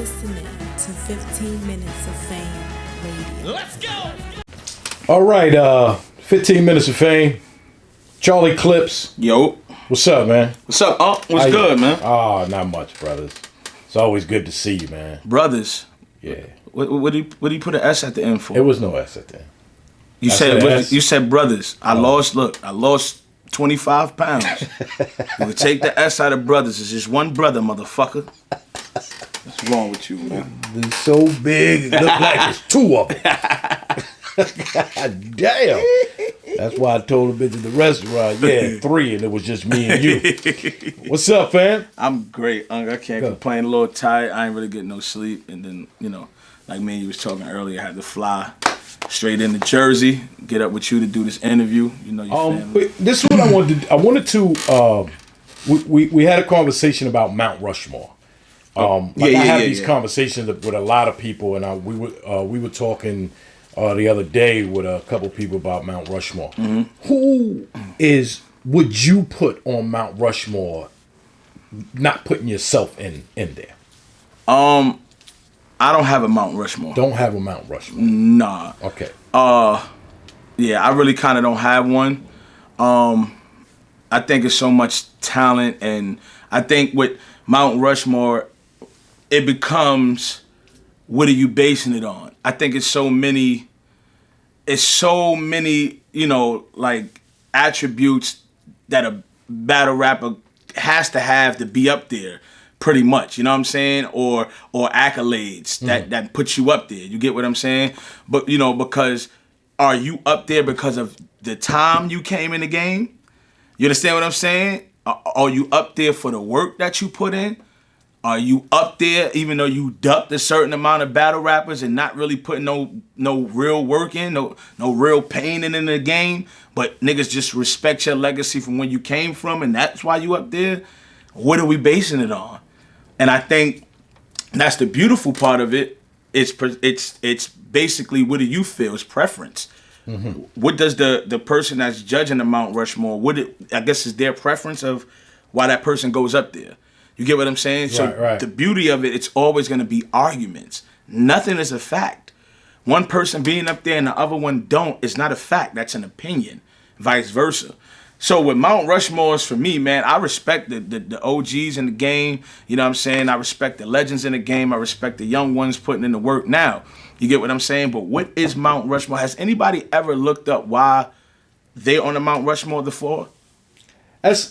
listening to 15 Minutes of Fame Radio. Let's go! All right, 15 Minutes of Fame. Charlie Clips. Yo. What's up, man? What's up, What's good, man? Oh, not much, brothers. It's always good to see you, man. Brothers. Yeah. What do you put an S at the end for? It was no S at the end. You said brothers. I lost 25 pounds. You would take the S out of brothers. It's just one brother, motherfucker. What's wrong with you, man? It's so big, it look like it's two of them. God damn. That's why I told the bitch at the restaurant, yeah, three, and it was just me and you. What's up, fam? I'm great. I can't complain. A little tired. I ain't really getting no sleep. And then, like me and you was talking earlier, I had to fly straight into Jersey, get up with you to do this interview. You know your family. This is what I wanted to do. I wanted to, we had a conversation about Mount Rushmore. I have these conversations with a lot of people, and we were talking the other day with a couple people about Mount Rushmore. Mm-hmm. Who would you put on Mount Rushmore, not putting yourself in there? I don't have a Mount Rushmore. Don't have a Mount Rushmore? Nah. Okay. Yeah, I really kind of don't have one. I think it's so much talent, and I think with Mount Rushmore, it becomes, what are you basing it on? I think it's so many, like attributes that a battle rapper has to have to be up there, pretty much, you know what I'm saying? Or accolades that put you up there. You get what I'm saying? But, because are you up there because of the time you came in the game? You understand what I'm saying? Are you up there for the work that you put in? Are you up there even though you ducked a certain amount of battle rappers and not really putting no real work in, no real pain in the game, but niggas just respect your legacy from where you came from and that's why you up there? What are we basing it on? And I think that's the beautiful part of it. It's basically, what do you feel? It's preference. Mm-hmm. What does the person that's judging the Mount Rushmore, I guess is their preference of why that person goes up there. You get what I'm saying? So the beauty of it, it's always going to be arguments. Nothing is a fact. One person being up there and the other one don't is not a fact. That's an opinion. Vice versa. So with Mount Rushmore's, for me, man, I respect the OGs in the game. You know what I'm saying? I respect the legends in the game. I respect the young ones putting in the work now. You get what I'm saying? But what is Mount Rushmore? Has anybody ever looked up why they're on the Mount Rushmore before?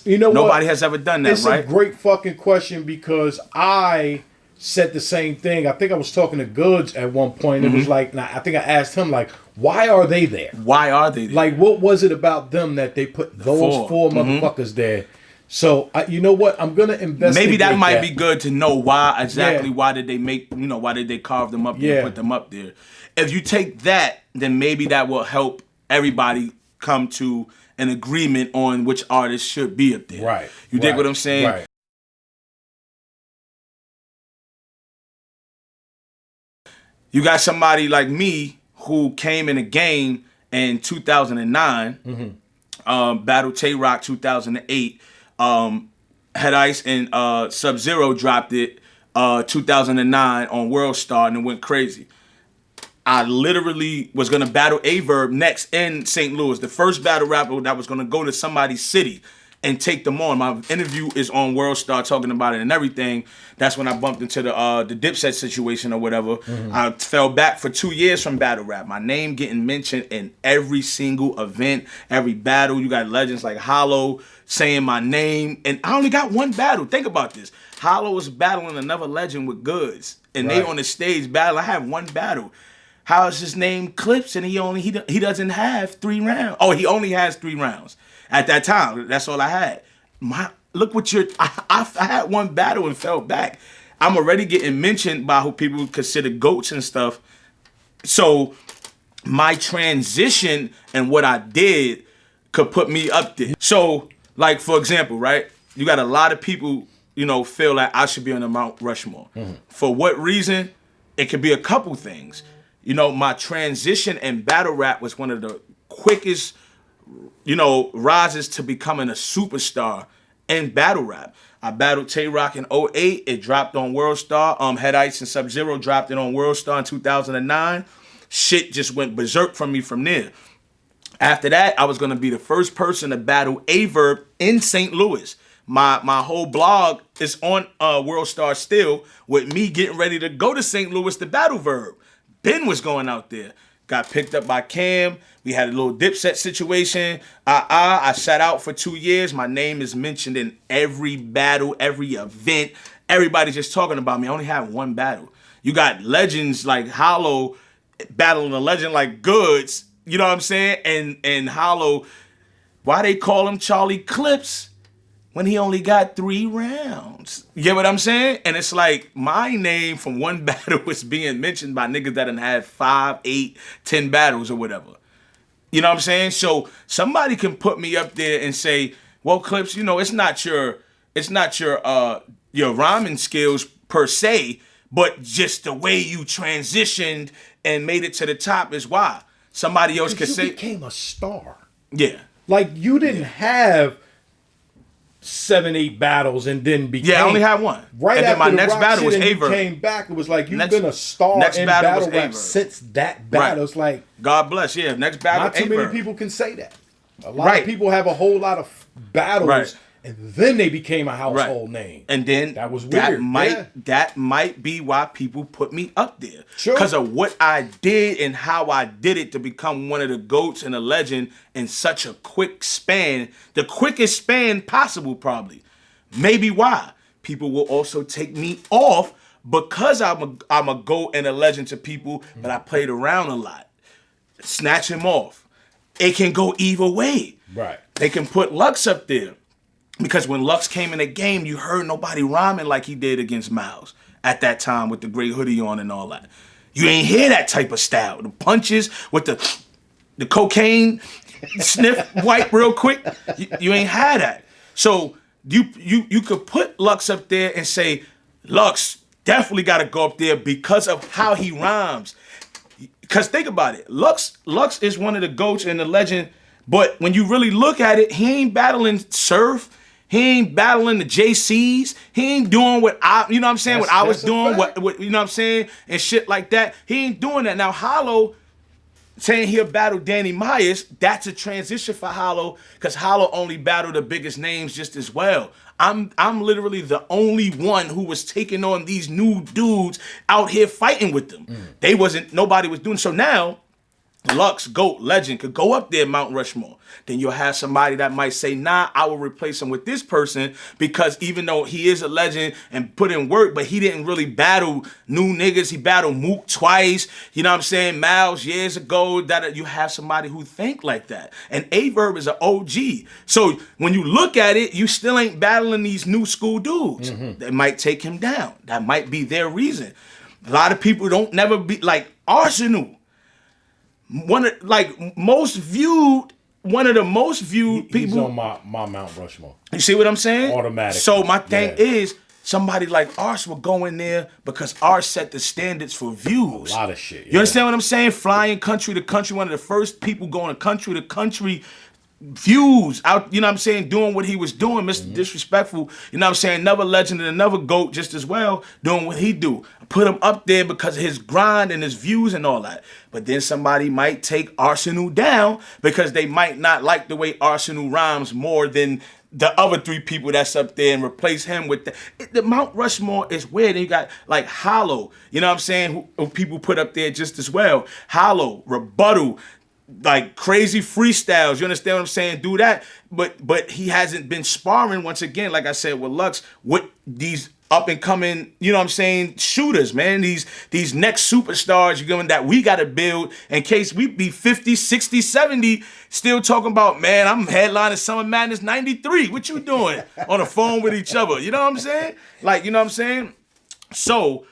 Nobody has ever done that, right? It's a great fucking question because I said the same thing. I think I was talking to Goods at one point. Mm-hmm. It was like, I think I asked him, like, why are they there? Why are they there? Like, what was it about them that they put those four motherfuckers there? So, you know what? I'm going to investigate. Maybe that might be good to know why exactly. Yeah. Why did they why did they carve them up there and put them up there? If you take that, then maybe that will help everybody come to an agreement on which artist should be up there. Right. You dig what I'm saying? Right. You got somebody like me who came in the game in 2009, Battle Tay-Rock 2008, Head Ice and Sub-Zero dropped it 2009 on World Star and it went crazy. I literally was going to battle Averb next in St. Louis, the first battle rapper that was going to go to somebody's city and take them on. My interview is on World Star talking about it and everything. That's when I bumped into the Dipset situation or whatever. Mm-hmm. I fell back for 2 years from battle rap. My name getting mentioned in every single event, every battle. You got legends like Hollow saying my name. And I only got one battle. Think about this. Hollow was battling another legend with Goods. And they on the stage battle. I have one battle. How is his name Clips and he doesn't have 3 rounds? Oh, he only has 3 rounds at that time. That's all I had. I had one battle and fell back. I'm already getting mentioned by who people consider GOATs and stuff. So my transition and what I did could put me up there. So, like, for example, right? You got a lot of people, feel like I should be on the Mount Rushmore. Mm-hmm. For what reason? It could be a couple things. My transition in battle rap was one of the quickest, rises to becoming a superstar in battle rap. I battled Tay-Rock in '08. It dropped on World Star. Head Ice and Sub-Zero dropped it on World Star in 2009. Shit just went berserk from me from there. After that, I was going to be the first person to battle Averb in St. Louis. My whole blog is on World Star still, with me getting ready to go to St. Louis to battle Verb. Ben was going out there. Got picked up by Cam. We had a little Dipset situation. I sat out for 2 years. My name is mentioned in every battle, every event. Everybody's just talking about me. I only had one battle. You got legends like Hollow battling a legend like Goods. You know what I'm saying? And Hollow, why they call him Charlie Clips when he only got 3 rounds? You get what I'm saying? And it's like my name from one battle was being mentioned by niggas that done had 5, 8, 10 battles or whatever. You know what I'm saying? So somebody can put me up there and say, well, Clips, you know, it's not your rhyming skills per se, but just the way you transitioned and made it to the top is why. Somebody else could say, you became a star. Yeah. Like, you didn't have 7, 8 battles and then became... Yeah, I only had one. Right and after then my the next rock battle was shit and Averb. you came back, it was like, you've been a star in battle rap since that battle. Right. It's like... God bless, yeah. Next battle, not too Averb. many people can say that. A lot of people have a whole lot of battles, and then they became a household name. And then that was weird. That might be why people put me up there. Sure. Because of what I did and how I did it to become one of the GOATs and a legend in such a quick span. The quickest span possible, probably. Maybe why. People will also take me off because I'm a GOAT and a legend to people, but I played around a lot. Snatch him off. It can go either way. Right. They can put Lux up there. Because when Lux came in the game, you heard nobody rhyming like he did against Miles at that time with the gray hoodie on and all that. You ain't hear that type of style. The punches with the cocaine sniff wipe real quick. You ain't had that. So you could put Lux up there and say, Lux definitely got to go up there because of how he rhymes. Because think about it. Lux is one of the GOATs and the legend. But when you really look at it, he ain't battling Surf. He ain't battling the JCs. He ain't doing what I was doing, what you know what I'm saying, and shit like that. He ain't doing that. Now, Hollow saying he'll battle Danny Myers, that's a transition for Hollow, because Hollow only battled the biggest names just as well. I'm literally the only one who was taking on these new dudes out here fighting with them. Nobody was doing so. Now Lux, GOAT, legend, could go up there, Mount Rushmore. Then you'll have somebody that might say, nah, I will replace him with this person, because even though he is a legend and put in work, but he didn't really battle new niggas. He battled Mook twice, you know what I'm saying, Miles years ago. That you have somebody who think like that. And Averb is an OG. So when you look at it, you still ain't battling these new school dudes. That might take him down. That might be their reason. A lot of people don't never be like Arsenal. One of the most viewed people. He's on my Mount Rushmore. You see what I'm saying? Automatic. So my thing is, somebody like Ars will go in there because Ars set the standards for views. A lot of shit. You understand what I'm saying? Flying country to country, one of the first people going country to country. Views out, you know what I'm saying, doing what he was doing, Mr. Disrespectful, you know what I'm saying, another legend and another GOAT just as well, doing what he do. Put him up there because of his grind and his views and all that. But then somebody might take Arsenal down because they might not like the way Arsenal rhymes more than the other 3 people that's up there and replace him with the Mount Rushmore is weird. And you got like Hollow, you know what I'm saying, who people put up there just as well. Hollow, Rebuttal, like crazy freestyles, you understand what I'm saying? Do that, but he hasn't been sparring once again, like I said, with Lux, with these up and coming, you know what I'm saying, shooters, man. These next superstars you're going that we got to build in case we be 50, 60, 70, still talking about, man, I'm headlining Summer Madness 93. What you doing on the phone with each other? You know what I'm saying? Like, you know what I'm saying? So,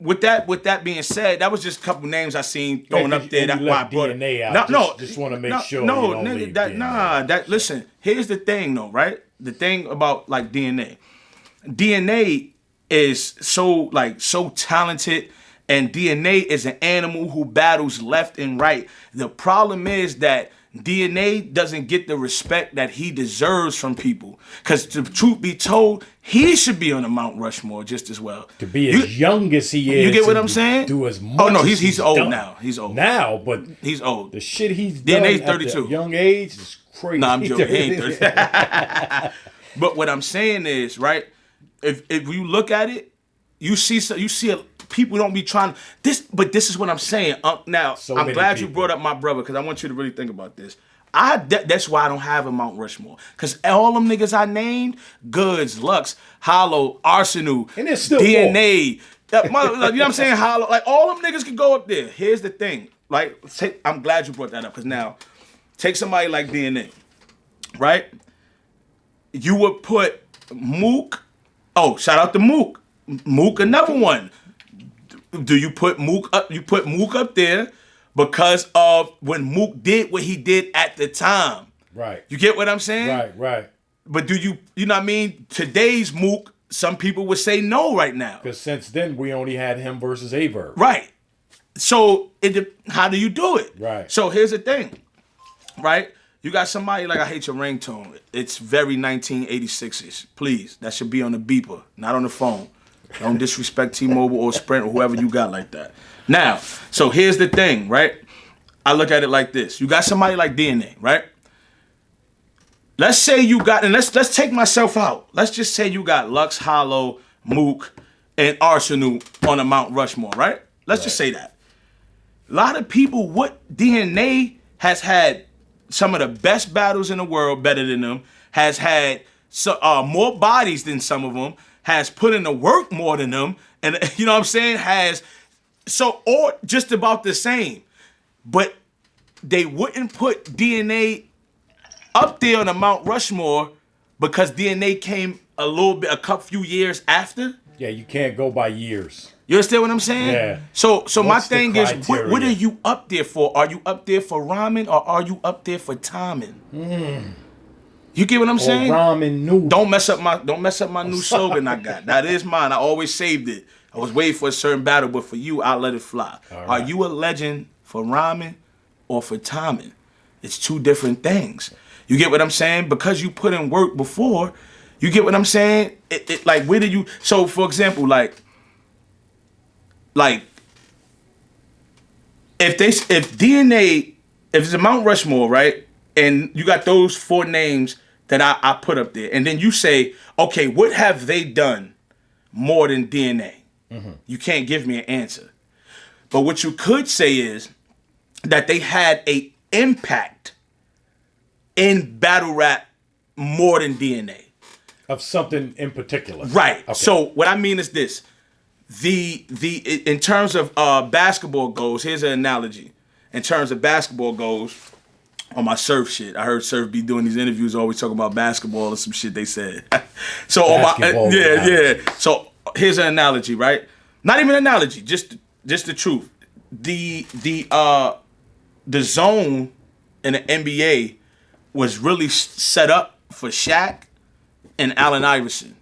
With that being said, that was just a couple names I seen thrown up there. That's why I brought DNA out. Just want to make sure. No, nigga, listen. Here's the thing, though, right? The thing about like DNA is so talented, and DNA is an animal who battles left and right. The problem is that DNA doesn't get the respect that he deserves from people. Because the truth be told, he should be on the Mount Rushmore just as well. To be as young as he is. You get what I'm saying? Do as much. Oh no, as he's old done. now. He's old now, but he's old. The shit he's DNA's done 32. At a young age is crazy. Nah, I'm joking. He ain't 30. But what I'm saying is, right? If you look at it, you see people don't be trying this. But this is what I'm saying. Now I'm glad you brought up my brother because I want you to really think about this. That's why I don't have a Mount Rushmore. Because all them niggas I named, Goods, Lux, Hollow, Arsenal, and there's still DNA, you know what I'm saying? Hollow, like all them niggas can go up there. Here's the thing. Like, I'm glad you brought that up because now, take somebody like DNA, right? You would put Mook. Oh, shout out to Mook. Mook, another one. Do you put Mook up? You put Mook up there. Because of when Mook did what he did at the time. Right. You get what I'm saying? Right. But do you know what I mean? Today's Mook, some people would say no right now. Because since then, we only had him versus Averb. Right. So, how do you do it? Right. So, here's the thing. Right? You got somebody like, I hate your ringtone. It's very 1986-ish. Please, that should be on the beeper, not on the phone. Don't disrespect T-Mobile or Sprint or whoever you got like that. Now, so here's the thing, right? I look at it like this. You got somebody like DNA, right? Let's say you got, and let's take myself out. Let's just say you got Lux, Hollow, Mook, and Arsenal on a Mount Rushmore, right? Let's just say that. A lot of people, what DNA has had some of the best battles in the world, better than them, has had more bodies than some of them, has put in the work more than them, and you know what I'm saying, or just about the same. But they wouldn't put DNA up there on the Mount Rushmore because DNA came a few years after. Yeah, you can't go by years. You understand what I'm saying? Yeah. So my thing is, what are you up there for? Are you up there for rhyming or are you up there for timing? You get what I'm saying? Ramen noodles. Don't mess up my new slogan I got. That is mine. I always saved it. I was waiting for a certain battle, but for you, I'll let it fly. Right. Are you a legend for rhyming or for timing? It's two different things. You get what I'm saying? Because you put in work before, you get what I'm saying? Like, where did you... So, for example, like if DNA, if it's a Mount Rushmore, right? And you got those 4 names that I put up there. And then you say, okay, what have they done more than DNA? Mm-hmm. You can't give me an answer. But what you could say is that they had a impact in battle rap more than DNA. Of something in particular. Right. Okay. So what I mean is this. In terms of basketball goes, here's an analogy. In terms of basketball goes, on my Surf shit, I heard Surf be doing these interviews always talking about basketball and some shit they said. So basketball, yeah. So here's an analogy, right? Not even an analogy, just the truth. The zone in the NBA was really set up for Shaq and Allen Iverson.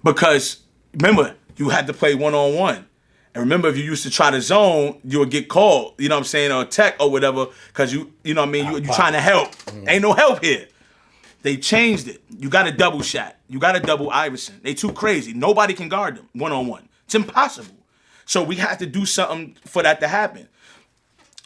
Because remember, you had to play one-on-one. And remember, if you used to try to zone, you would get called, you know what I'm saying, or tech or whatever, because you know what I mean, you're trying to help. Ain't no help here. They changed it. You got a double shot. You got a double Iverson. They too crazy. Nobody can guard them one-on-one. It's impossible. So we had to do something for that to happen.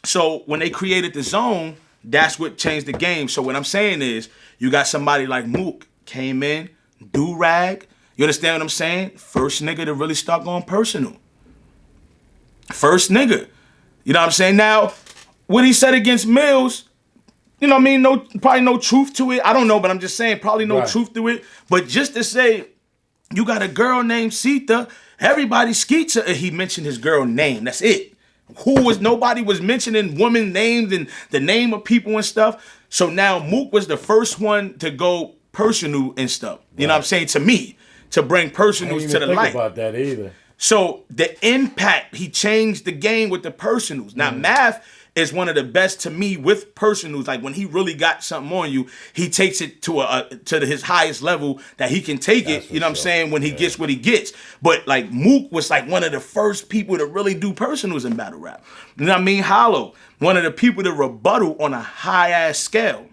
So when they created the zone, that's what changed the game. So what I'm saying is, you got somebody like Mook, came in, do-rag. You understand what I'm saying? First nigga to really start going personal. First nigga. You know what I'm saying? Now, what he said against Mills, you know what I mean? Probably no truth to it. I don't know, but I'm just saying probably no truth to it. But just to say, you got a girl named Sita, everybody skeets her, and he mentioned his girl name. That's it. Nobody was mentioning women names and the name of people and stuff. So now Mook was the first one to go personal and stuff. You know what I'm saying? To me, to bring personals to the light. I didn't think about that either. So the impact, he changed the game with the personals. Now Math is one of the best to me with personals. Like when he really got something on you, he takes it to his highest level that he can take it. You know what I'm saying? When he gets what he gets. But like Mook was like one of the first people to really do personals in battle rap. You know what I mean? Hollow, one of the people to rebuttal on a high ass scale.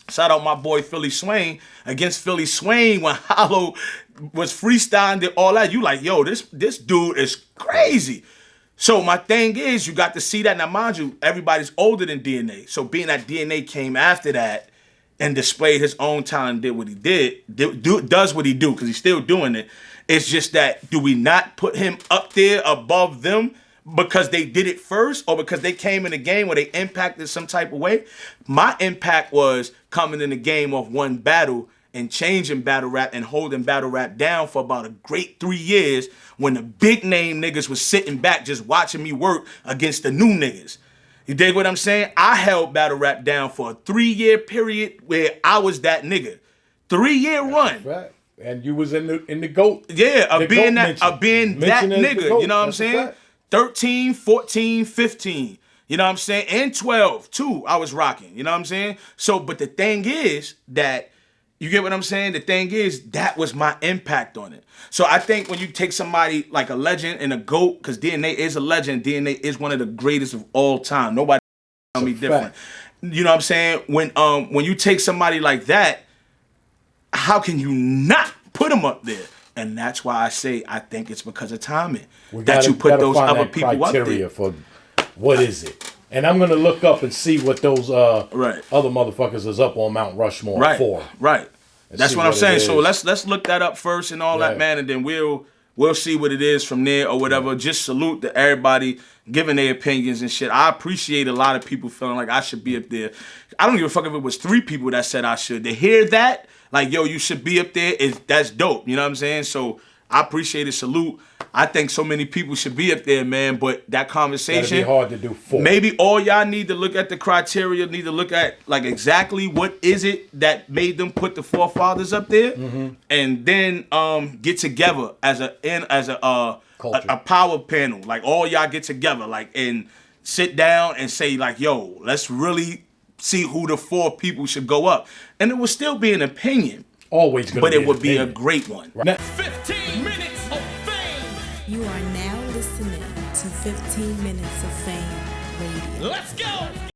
Shout out my boy Philly Swain against Philly Swain when Hollow was freestyling and all that. You like, yo, this dude is crazy. So my thing is, you got to see that. Now, mind you, everybody's older than DNA. So being that DNA came after that and displayed his own talent, did what he does what he do, because he's still doing it. It's just that, do we not put him up there above them because they did it first, or because they came in the game where they impacted some type of way? My impact was coming in the game off one battle and changing battle rap and holding battle rap down for about a great 3 years when the big name niggas was sitting back just watching me work against the new niggas. You dig what I'm saying? I held battle rap down for a 3-year period where I was that nigga. 3-year run. Right. And you was in the GOAT. Yeah, of being that nigga. You know what I'm saying? 13, 14, 15. You know what I'm saying? And 12, too, I was rocking. You know what I'm saying? So, but the thing is that, you get what I'm saying? The thing is, that was my impact on it. So I think when you take somebody like a legend and a GOAT, because DNA is a legend, DNA is one of the greatest of all time. Nobody tell me different. You know what I'm saying? When you take somebody like that, how can you not put them up there? And that's why I say I think it's because of timing that you put those other people up there. For what is it? And I'm gonna look up and see what those other motherfuckers is up on Mount Rushmore for. Right. That's what I'm saying. So let's look that up first and all that, man, and then we'll see what it is from there or whatever. Just salute to everybody giving their opinions and shit. I appreciate a lot of people feeling like I should be up there. I don't give a fuck if it was 3 people that said I should. To hear that, like, yo, you should be up there, that's dope. You know what I'm saying? So I appreciate it. Salute. I think so many people should be up there, man, but that conversation, that'd be hard to do for. Maybe all y'all need to look at the criteria, need to look at like exactly what is it that made them put the forefathers up there, and then get together as a power panel. Like all y'all get together, like, and sit down and say like, yo, let's really see who the 4 people should go up. And it would still be an opinion. Always gonna but be it would opinion. be a great one. Right. 15 minutes of fame. You are now listening to 15 Minutes of Fame Radio. Let's go.